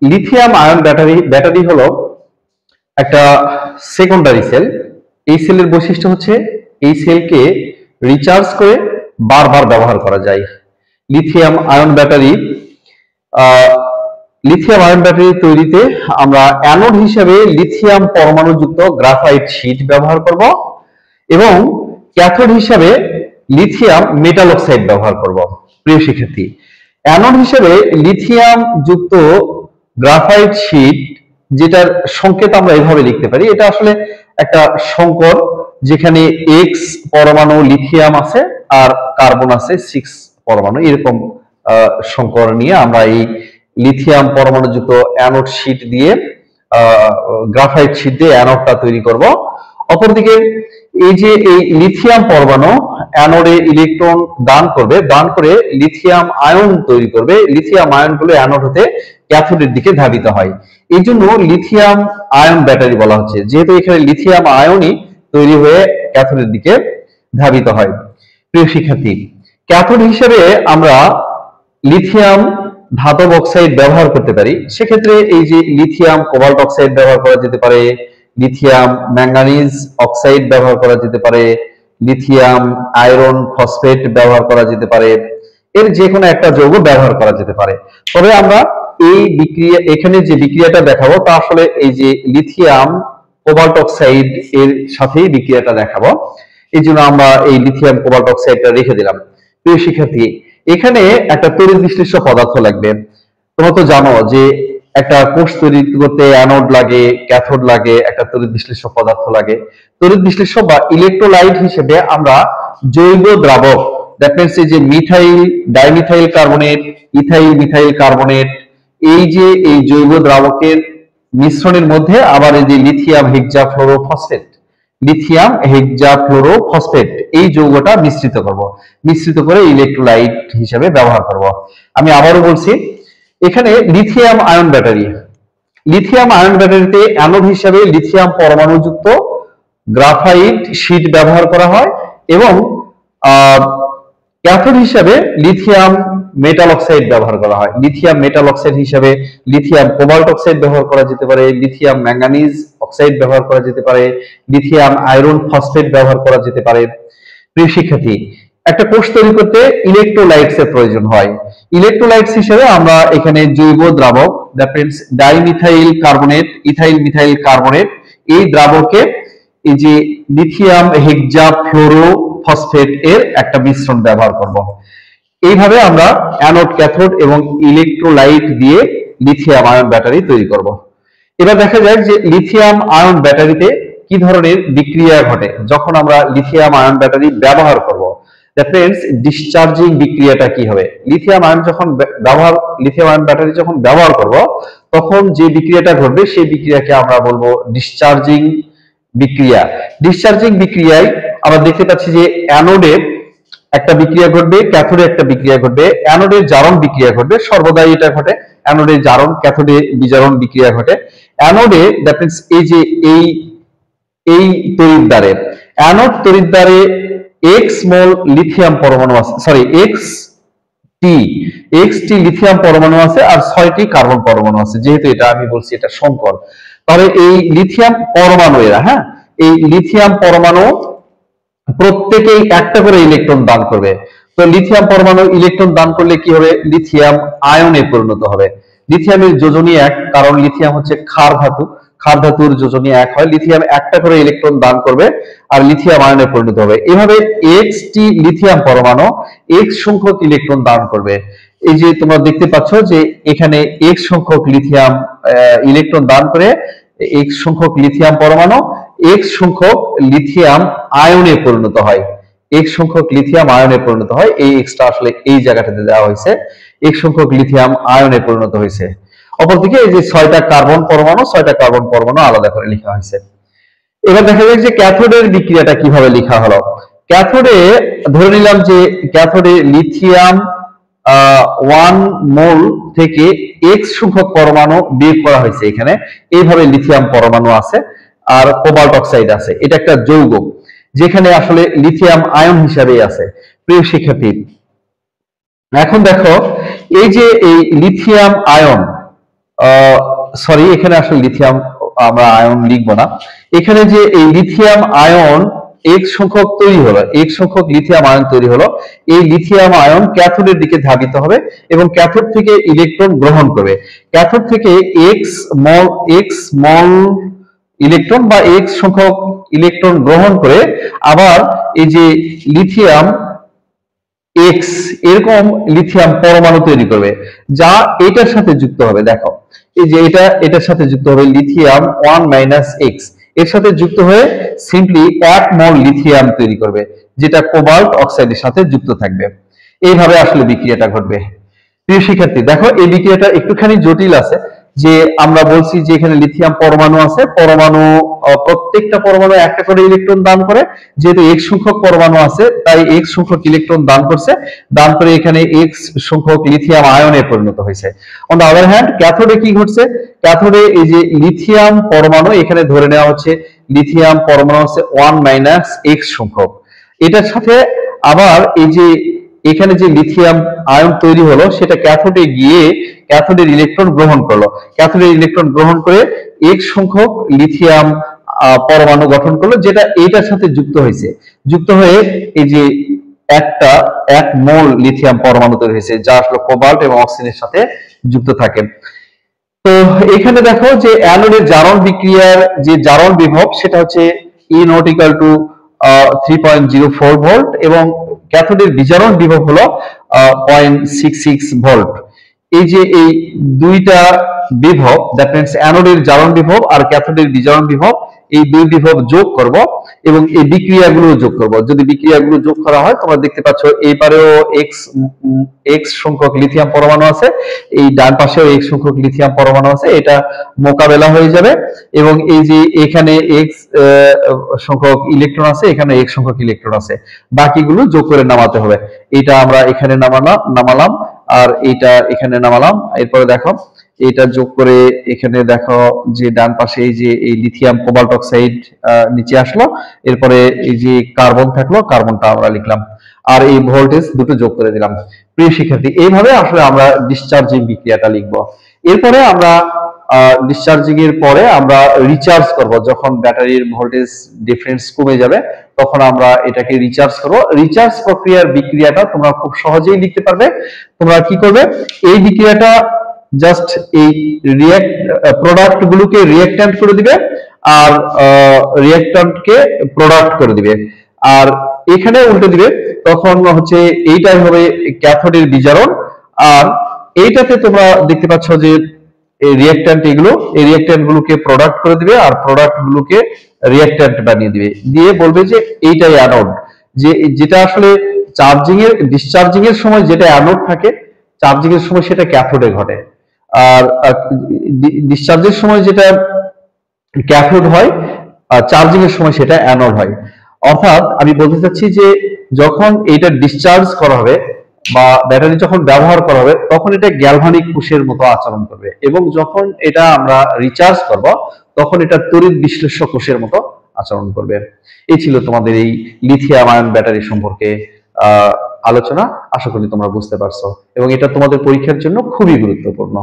Lithium ion battery হলো একটা secondary sell. এই সেলের বৈশিষ্ট্য হচ্ছে এই সেলকে রিচার্জ করে বারবার ব্যবহার করা যায়। লিথিয়াম আয়ন ব্যাটারি তৈরিতে আমরা অ্যানোড হিসেবে লিথিয়াম পরমাণুযুক্ত গ্রাফাইট শীট ব্যবহার করব এবং ক্যাথোড হিসেবে লিথিয়াম মেটাল অক্সাইড ব্যবহার করব। প্রিয় শিক্ষার্থী, অ্যানোড হিসেবে লিথিয়াম যুক্ত গ্রাফাইট শীট, যেটার সংকেত আমরা এভাবে লিখতে পারি, এটা আসলে একটা সংকর যেখানে এক্স পরমাণু লিথিয়াম আছে আর কার্বন আছে 6 পরমাণু। এরকম সংকর নিয়ে আমরা এই লিথিয়াম পরমাণুযুক্ত অ্যানোড শীট দিয়ে গ্রাফাইট শীট দিয়ে অ্যানোডটা তৈরি করব। অপরদিকে এই যে এই লিথিয়াম পরমাণু অ্যানোডে ইলেকট্রন দান করে লিথিয়াম আয়ন তৈরি করবে। লিথিয়াম আয়নগুলো অ্যানোড হতে ক্যাথোডের দিকে ধাবিত হয়। এই জন্য লিথিয়াম আয়ন ব্যাটারি বলা হচ্ছে, যেহেতু এখানে লিথিয়াম আয়নই তৈরি হয়ে ক্যাথোডের দিকে ধাবিত হয়। প্রিয় শিক্ষার্থী, ক্যাথোড হিসেবে আমরা লিথিয়াম ধাতব অক্সাইড ব্যবহার করতে পারি। সেক্ষেত্রে এই যে লিথিয়াম কোবাল্ট অক্সাইড ব্যবহার করা যেতে পারে, লিথিয়াম ম্যাঙ্গানিজ অক্সাইড ব্যবহার করা যেতে পারে, লিথিয়াম আয়রন ফসফেট ব্যবহার করা যেতে পারে, এর যে কোনো একটা যৌগ ব্যবহার করা যেতে পারে। তবে আমরা এই বিক্রিয়া, এখানে যে বিক্রিয়াটা দেখাবো তা আসলে এই যে লিথিয়াম কোবাল্ট অক্সাইড এর সাথেই বিক্রিয়াটা দেখাবো। এই জন্য আমরা এই লিথিয়াম কোবাল্ট অক্সাইডটা রেখে দিলাম। প্রিয় শিক্ষার্থী, এখানে একটা তড়িৎ বিশ্লেষ্য পদার্থ লাগবে। তোমরা তো জানো যে একটা কোষ তৈরি করতে অ্যানোড লাগে, ক্যাথোড লাগে, একটা তড়িৎ বিশ্লেষ্য পদার্থ লাগে। তড়িৎ বিশ্লেষ্য বা ইলেকট্রোলাইট হিসেবে আমরা জৈব দ্রাবক, দ্যাট মিন্স এই যে methyl dimethyl carbonate, ethyl methyl carbonate, এই যে এই জৈব দ্রাবকের মিশ্রণের মধ্যে আবার এই যে লিথিয়াম হেক্সাফ্লোরোফসফেট এই যৌগটা মিশ্রিত করব। মিশ্রিত করে ইলেকট্রোলাইট হিসেবে ব্যবহার করব। আমি আবারও বলছি, এখানে লিথিয়াম আয়ন ব্যাটারিতে অ্যানোড হিসেবে লিথিয়াম পরমাণুযুক্ত গ্রাফাইট শীট ব্যবহার করা হয় এবং ক্যাথোড হিসেবে লিথিয়াম মেটাল অক্সাইড ব্যবহার করা হয়। লিথিয়াম মেটাল অক্সাইড হিসেবে লিথিয়াম কোবাল্ট অক্সাইড ব্যবহার করা যেতে পারে, লিথিয়াম ম্যাঙ্গানিজ অক্সাইড ব্যবহার করা যেতে পারে, লিথিয়াম আয়রন ফসফেট ব্যবহার করা যেতে পারে। প্রিয় শিক্ষার্থী, একটা কোষ তৈরি করতে ইলেকট্রোলাইটস এর প্রয়োজন হয়। ইলেকট্রোলাইটস হিসেবে আমরা এখানে জৈব দ্রাবক, that means dimethyl carbonate, ethyl methyl carbonate, এই দ্রাবকে এই যে লিথিয়াম হেক্সাফ্লোরোফসফেট এর একটা মিশ্রণ ব্যবহার করব। এইভাবে আমরা অ্যানোড, ক্যাথোড এবং ইলেকট্রোলাইট দিয়ে লিথিয়াম আয়ন ব্যাটারি তৈরি করব। এবার দেখা যায় যে লিথিয়াম আয়ন ব্যাটারিতে কি ধরনের বিক্রিয়া ঘটে যখন আমরা লিথিয়াম আয়ন ব্যাটারি ব্যবহার করব। দ্যাট মিন্স ডিসচার্জিং বিক্রিয়াটা কি হবে। লিথিয়াম আয়ন ব্যাটারি যখন ব্যবহার করব তখন যে বিক্রিয়াটা ঘটবে সেই বিক্রিয়াকে আমরা বলবো ডিসচার্জিং বিক্রিয়া। ডিসচার্জিং বিক্রিয়ায় আমরা দেখতে পাচ্ছি যে অ্যানোডে একটা বিক্রিয়া ঘটবে, ক্যাথোডে একটা বিক্রিয়া ঘটবে। অ্যানোডে জারণ বিক্রিয়া ঘটবে, সর্বদাই এটা ঘটে। অ্যানোডে জারণ, ক্যাথোডে বিজারণ বিক্রিয়া ঘটে। অ্যানোডে দ্যাট মিন্স এই যে এই তড়িৎদ্বারে, অ্যানোড তড়িৎদ্বারে এক্স মোল লিথিয়াম পরমাণু আছে, সরি এক্সটি লিথিয়াম পরমাণু আছে আর 6টি কার্বন পরমাণু আছে। যেহেতু এটা আমি বলছি এটা সংকর, তাহলে এই লিথিয়াম পরমাণু এই লিথিয়াম পরমাণু প্রত্যেকেই একটা করে ইলেকট্রন দান করবে। তো লিথিয়াম পরমাণু ইলেকট্রন দান করলে কি হবে? লিথিয়াম আয়নে পরিণত হবে। লিথিয়ামের যোজনী 1, কারণ লিথিয়াম হচ্ছে ক্ষার ধাতু, ক্ষার ধাতুর যোজনী 1 হয়। লিথিয়াম একটা করে ইলেকট্রন দান করবে আর লিথিয়াম আয়নে পরিণত হবে। এভাবে এক্সটি লিথিয়াম পরমাণু এক্স সংখ্যক ইলেকট্রন দান করবে। এই যে তোমরা দেখতে পাচ্ছ যে এখানে এক্স সংখ্যক লিথিয়াম ইলেকট্রন দান করে এক্স সংখ্যক লিথিয়াম পরমাণু এক্স সংখ্যক লিথিয়াম আয়নে পরিণত হয়। এক্স সংখ্যক লিথিয়াম আয়নে পরিণত হয়। এই এক্সটা আসলে এই জায়গাটাতে দেওয়া হয়েছে, এক্স সংখ্যক লিথিয়াম আয়নে পরিণত হয়েছে। অপরদিকে এই যে 6টা কার্বন পরমাণু আলাদা করে লেখা হয়েছে। এবার দেখা যায় যে ক্যাথোডের বিক্রিয়াটা কিভাবে লেখা হলো। ক্যাথোডে ধরে নিলাম যে ক্যাথোডে লিথিয়াম 1 মোল থেকে এক্স সংখ্যক পরমাণু বিয়োগ করা হয়েছে। এখানে এইভাবে লিথিয়াম পরমাণু আছে আর কোবাল্ট অক্সাইড আছে। এটা একটা যৌগ যেখানে আসলে লিথিয়াম আয়ন হিসাবে আছে। প্রিয় শিক্ষার্থী, এখন দেখো এই যে এই লিথিয়াম আয়ন সরি, এখানে আসলে লিথিয়াম আমরা আয়ন লিখবো না। এখানে যে এই লিথিয়াম আয়ন এক সংখ্যক তৈরি হলো, এক সংখ্যক লিথিয়াম আয়ন তৈরি হলো, এই লিথিয়াম আয়ন ক্যাথোডের দিকে ধাবিত হবে এবং ক্যাথোড থেকে ইলেকট্রন গ্রহণ করবে। ক্যাথোড থেকে এক্স স্মল ইলেকট্রন বা এক্স সংখ্যক ইলেকট্রন গ্রহণ করে আবার এই যে লিথিয়াম এক্স এরকম লিথিয়াম পরমাণু তৈরি করবে, যা এটার সাথে যুক্ত হবে। দেখো এই যে এটার সাথে যুক্ত হবে লিথিয়াম 1 - এক্স, এর সাথে যুক্ত হয়ে সিম্পলি 1 মোল লিথিয়াম তৈরি করবে, যেটা কোবাল্ট অক্সাইডের সাথে যুক্ত থাকবে। এইভাবে আসলে বিক্রিয়াটা ঘটবে। প্রিয় শিক্ষার্থী, দেখো এই বিক্রিয়াটা একটুখানি জটিল আছে। যে আমরা বলছি যে এখানে লিথিয়াম পরমাণু আছে, প্রত্যেকটা পরমাণু একটা করে ইলেকট্রন দান করে। যেহেতু এক্স সংখ্যক পরমাণু আছে তাই এক্স সংখ্যক ইলেকট্রন দান করছে, দান করে এখানে এক্স সংখ্যক লিথিয়াম আয়নে পরিণত হয়েছে। অন দ্য আদার হ্যান্ড ক্যাথোডে কি ঘটছে? ক্যাথোডে এই যে লিথিয়াম পরমাণু, এখানে ধরে নেওয়া হচ্ছে লিথিয়াম পরমাণু হচ্ছে 1 - এক্স সংখ্যক। এটার সাথে আবার এই যে এখানে যে লিথিয়াম আয়ন তৈরি হলো সেটা ক্যাথোডে গিয়ে ক্যাথোডের ইলেকট্রন গ্রহণ করলো, ক্যাথোডের ইলেকট্রন গ্রহণ করে এক্স সংখ্যক লিথিয়াম পরমাণু গঠন করলো, যেটা এইটার সাথে যুক্ত হয়েছে। যুক্ত হয়ে এই যে 1 মোল লিথিয়াম পরমাণু তৈরি হয়েছে, যা আসলে কোবাল্ট এবং অক্সিজেনের সাথে যুক্ত থাকে। তো এখানে দেখো যে অ্যানোডের জারণ বিক্রিয়ার যে জারণ বিভব সেটা হচ্ছে E0 = 3.04 ভোল্ট এবং ক্যাথোডের বিজারণ বিভব হলো 0.66 ভোল্ট। এই যে এই দুইটা বিভব, দ্যাট মিন্স অ্যানোডের জারণ বিভব আর ক্যাথোডের বিজারণ বিভব, এই দুই বিভব যোগ করব এবং এই বিক্রিয়াগুলো যোগ করব। যদি বিক্রিয়াগুলো যোগ করা হয় তোমরা দেখতে পাচ্ছ এই পারেও এক্স সংখ্যক লিথিয়াম পরমাণু আছে, এই ডান পাশেও এক্স সংখ্যক লিথিয়াম পরমাণু আছে, এটা মোকাবেলা হয়ে যাবে এবং এই যে এখানে এক্স সংখ্যক ইলেকট্রন আছে, এখানে এক্স সংখ্যক ইলেকট্রন আছে, বাকিগুলো যোগ করে নামাতে হবে। এটা আমরা এখানে নামালাম আর এইটা এখানে নামালাম। এরপরে দেখো এটা যোগ করে এখানে দেখো যে ডান পাশে এই যে এই লিথিয়াম কোবাল্ট অক্সাইড নিচে আসলো, এরপরে এই যে কার্বন থাকলো, কার্বনটা আমরা লিখলাম আর এই ভোল্টেজ দুটো যোগ করে দিলাম। প্রিয় শিক্ষার্থী, এইভাবে আসলে আমরা ডিসচার্জিং বিক্রিয়াটা লিখবো। এরপরে আমরা ডিসচার্জিং এর পরে আমরা রিচার্জ করব। যখন ব্যাটারির ভোল্টেজ ডিফারেন্স কমে যাবে তখন আমরা এটাকে রিচার্জ করব। রিচার্জ প্রক্রিয়ার বিক্রিয়াটা তোমরা খুব সহজেই লিখতে পারবে। তোমরা কি করবে, এই বিক্রিয়াটা জাস্ট এই প্রোডাক্ট গুলোকে রিঅ্যাক্ট্যান্ট করে দিবে আর রিঅ্যাক্ট্যান্টকে প্রোডাক্ট করে দিবে, আর এখানে উল্টে দিবে। তখন হচ্ছে এইটাই হবে ক্যাথোডের বিজারণ, আর এইটাতে তোমরা দেখতে পাচ্ছ যে এই রিঅ্যাক্ট্যান্ট, এই রিঅ্যাক্ট্যান্ট গুলোকে প্রোডাক্ট করে দিবে আর প্রোডাক্ট গুলোকে রিঅ্যাক্ট্যান্ট বানিয়ে দিবে, দিয়ে বলবে যে এইটাই অ্যানোড। যেটা আসলে ডিসচার্জিং এর সময় যেটা অ্যানোড থাকে, চার্জিং এর সময় সেটা ক্যাথোডে ঘটে, আর ডিসচার্জের সময় যেটা ক্যাথোড হয় আর চার্জিং এর সময় সেটা অ্যানোড হয়। অর্থাৎ আমি বলতে চাচ্ছি যে যখন এটা ডিসচার্জ করা হবে বা ব্যাটারি যখন ব্যবহার করা হবে তখন এটা গ্যালভানিক কোষের মতো আচরণ করবে, এবং যখন এটা আমরা রিচার্জ করব তখন এটা তড়িৎ বিশ্লেষ্য কোষের মতো আচরণ করবে। এই ছিল তোমাদের এই লিথিয়াম আয়ন ব্যাটারি সম্পর্কে আলোচনা। আশা করি তোমরা বুঝতে পারছো এবং এটা তোমাদের পরীক্ষার জন্য খুবই গুরুত্বপূর্ণ।